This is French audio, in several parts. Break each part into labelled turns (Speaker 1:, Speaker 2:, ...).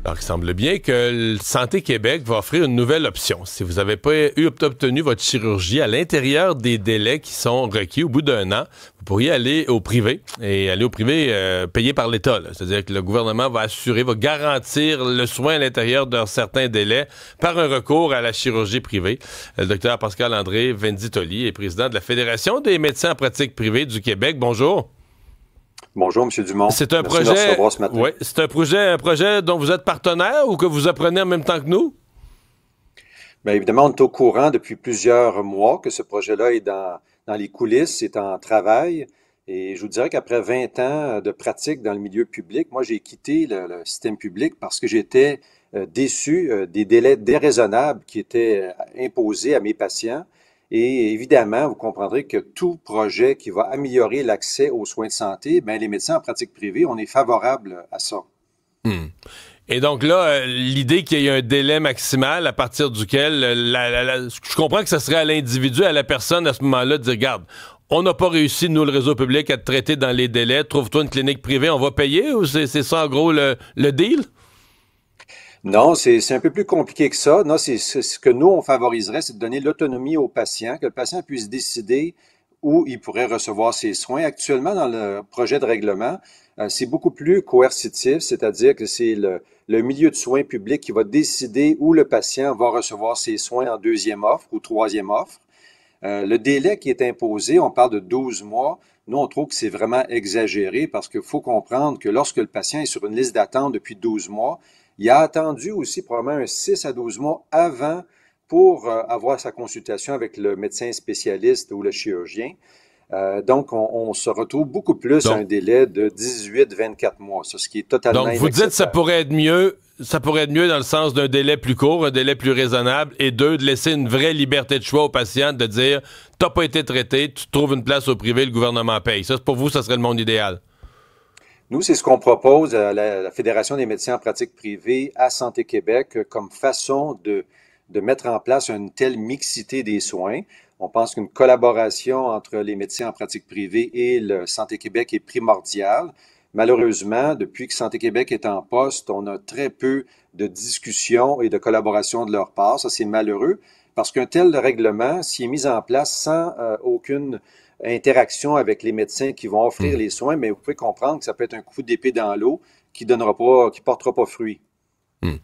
Speaker 1: Alors, il semble bien que le Santé Québec va offrir une nouvelle option. Si vous n'avez pas obtenu votre chirurgie à l'intérieur des délais qui sont requis au bout d'un an, vous pourriez aller au privé. Et aller au privé payé par l'État. C'est-à-dire que le gouvernement va garantir le soin à l'intérieur d'un certain délai par un recours à la chirurgie privée. Le docteur Pascal-André Venditoli est président de la Fédération des médecins en pratique privée du Québec. Bonjour.
Speaker 2: Bonjour, M. Dumont.
Speaker 1: C'est un
Speaker 2: Merci de me recevoir ce matin.
Speaker 1: Oui, c'est un projet dont vous êtes partenaire ou que vous apprenez en même temps que nous?
Speaker 2: Bien évidemment, on est au courant depuis plusieurs mois que ce projet-là est dans les coulisses, est en travail. Et je vous dirais qu'après 20 ans de pratique dans le milieu public, moi, j'ai quitté le système public parce que j'étais déçu des délais déraisonnables qui étaient imposés à mes patients. Et évidemment, vous comprendrez que tout projet qui va améliorer l'accès aux soins de santé, bien, les médecins en pratique privée, on est favorable à ça.
Speaker 1: Hmm. Et donc là, l'idée qu'il y ait un délai maximal à partir duquel, je comprends que ça serait à l'individu, à la personne à ce moment-là de dire, regarde, on n'a pas réussi, nous, le réseau public, à te traiter dans les délais, trouve-toi une clinique privée, on va payer, ou c'est ça en gros le deal?
Speaker 2: Non, c'est un peu plus compliqué que ça. Non, c'est ce que nous, on favoriserait, c'est de donner l'autonomie au patient, que le patient puisse décider où il pourrait recevoir ses soins. Actuellement, dans le projet de règlement, c'est beaucoup plus coercitif, c'est-à-dire que c'est le milieu de soins public qui va décider où le patient va recevoir ses soins en deuxième offre ou troisième offre. Le délai qui est imposé, on parle de 12 mois. Nous, on trouve que c'est vraiment exagéré parce qu'il faut comprendre que lorsque le patient est sur une liste d'attente depuis 12 mois, il a attendu aussi probablement un 6 à 12 mois avant pour avoir sa consultation avec le médecin spécialiste ou le chirurgien. Donc, on se retrouve beaucoup plus à un
Speaker 1: Donc,
Speaker 2: délai de 18-24 mois, ce qui est totalement
Speaker 1: donc vous dites que
Speaker 2: inacceptable.
Speaker 1: ça pourrait être mieux dans le sens d'un délai plus court, un délai plus raisonnable, et deux, de laisser une vraie liberté de choix au patient, de dire, t'as pas été traité, tu trouves une place au privé, le gouvernement paye. Ça, pour vous, ça serait le monde idéal.
Speaker 2: Nous, c'est ce qu'on propose à la Fédération des médecins en pratique privée à Santé Québec comme façon de mettre en place une telle mixité des soins. On pense qu'une collaboration entre les médecins en pratique privée et le Santé Québec est primordiale. Malheureusement, depuis que Santé Québec est en poste, on a très peu de discussions et de collaboration de leur part. Ça, c'est malheureux parce qu'un tel règlement, s'il est mis en place sans aucune interaction avec les médecins qui vont offrir
Speaker 1: Hmm.
Speaker 2: les soins, mais vous pouvez comprendre que ça peut être un coup d'épée dans l'eau qui donnera pas, qui portera pas fruit.
Speaker 1: Hmm.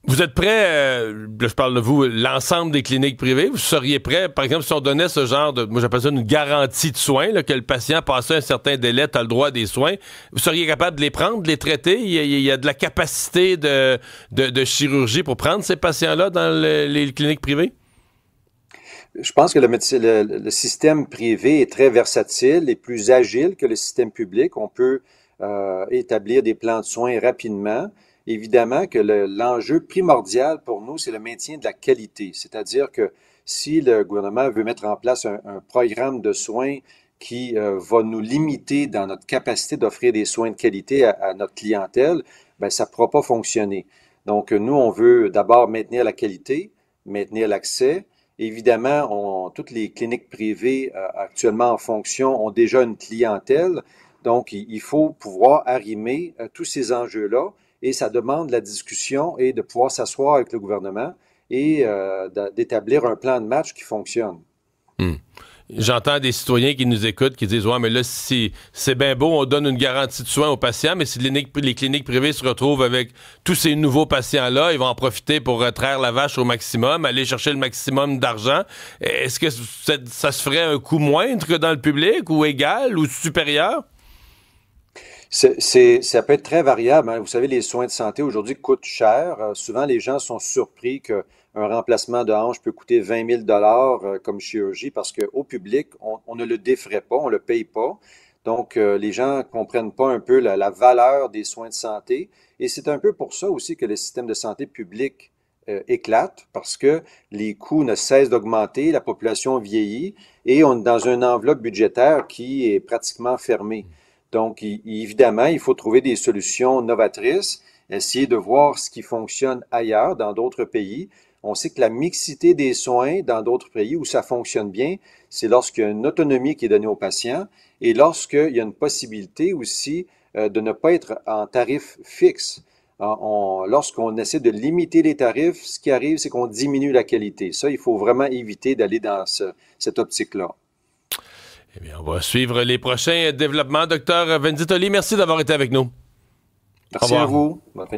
Speaker 1: Vous êtes prêt, là je parle de vous, l'ensemble des cliniques privées, vous seriez prêt, par exemple, si on donnait ce genre de, moi j'appelle ça une garantie de soins, là, que le patient, passé un certain délai, a le droit à des soins, vous seriez capable de les prendre, de les traiter? Il y a de la capacité de chirurgie pour prendre ces patients-là dans les cliniques privées?
Speaker 2: Je pense que le système privé est très versatile et plus agile que le système public. On peut établir des plans de soins rapidement. Évidemment que l'enjeu primordial pour nous, c'est le maintien de la qualité. C'est-à-dire que si le gouvernement veut mettre en place un programme de soins qui va nous limiter dans notre capacité d'offrir des soins de qualité à notre clientèle, ben, ça ne pourra pas fonctionner. Donc, nous, on veut d'abord maintenir la qualité, maintenir l'accès. Évidemment, toutes les cliniques privées actuellement en fonction ont déjà une clientèle, donc il faut pouvoir arrimer tous ces enjeux-là et ça demande la discussion et de pouvoir s'asseoir avec le gouvernement et d'établir un plan de match qui fonctionne.
Speaker 1: Hmm. J'entends des citoyens qui nous écoutent qui disent ouais, mais là, si c'est bien beau, on donne une garantie de soins aux patients, mais si les cliniques privées se retrouvent avec tous ces nouveaux patients-là, ils vont en profiter pour traire la vache au maximum, aller chercher le maximum d'argent. Est-ce que ça se ferait un coût moindre que dans le public, ou égal, ou supérieur?
Speaker 2: Ça peut être très variable, hein. Vous savez, les soins de santé aujourd'hui coûtent cher. Souvent, les gens sont surpris qu'un remplacement de hanche peut coûter 20 000 comme chirurgie parce qu'au public, on ne le défraie pas, on ne le paye pas. Donc, les gens ne comprennent pas un peu la valeur des soins de santé. Et c'est un peu pour ça aussi que le système de santé public éclate parce que les coûts ne cessent d'augmenter, la population vieillit et on est dans une enveloppe budgétaire qui est pratiquement fermée. Donc, évidemment, il faut trouver des solutions novatrices, essayer de voir ce qui fonctionne ailleurs, dans d'autres pays. On sait que la mixité des soins dans d'autres pays où ça fonctionne bien, c'est lorsqu'il y a une autonomie qui est donnée aux patients et lorsqu'il y a une possibilité aussi de ne pas être en tarif fixe. lorsqu'on essaie de limiter les tarifs, ce qui arrive, c'est qu'on diminue la qualité. Ça, il faut vraiment éviter d'aller dans cette optique-là.
Speaker 1: Eh bien, on va suivre les prochains développements. Docteur Venditoli, merci d'avoir été avec nous.
Speaker 2: Merci à vous. Bonne fin de journée.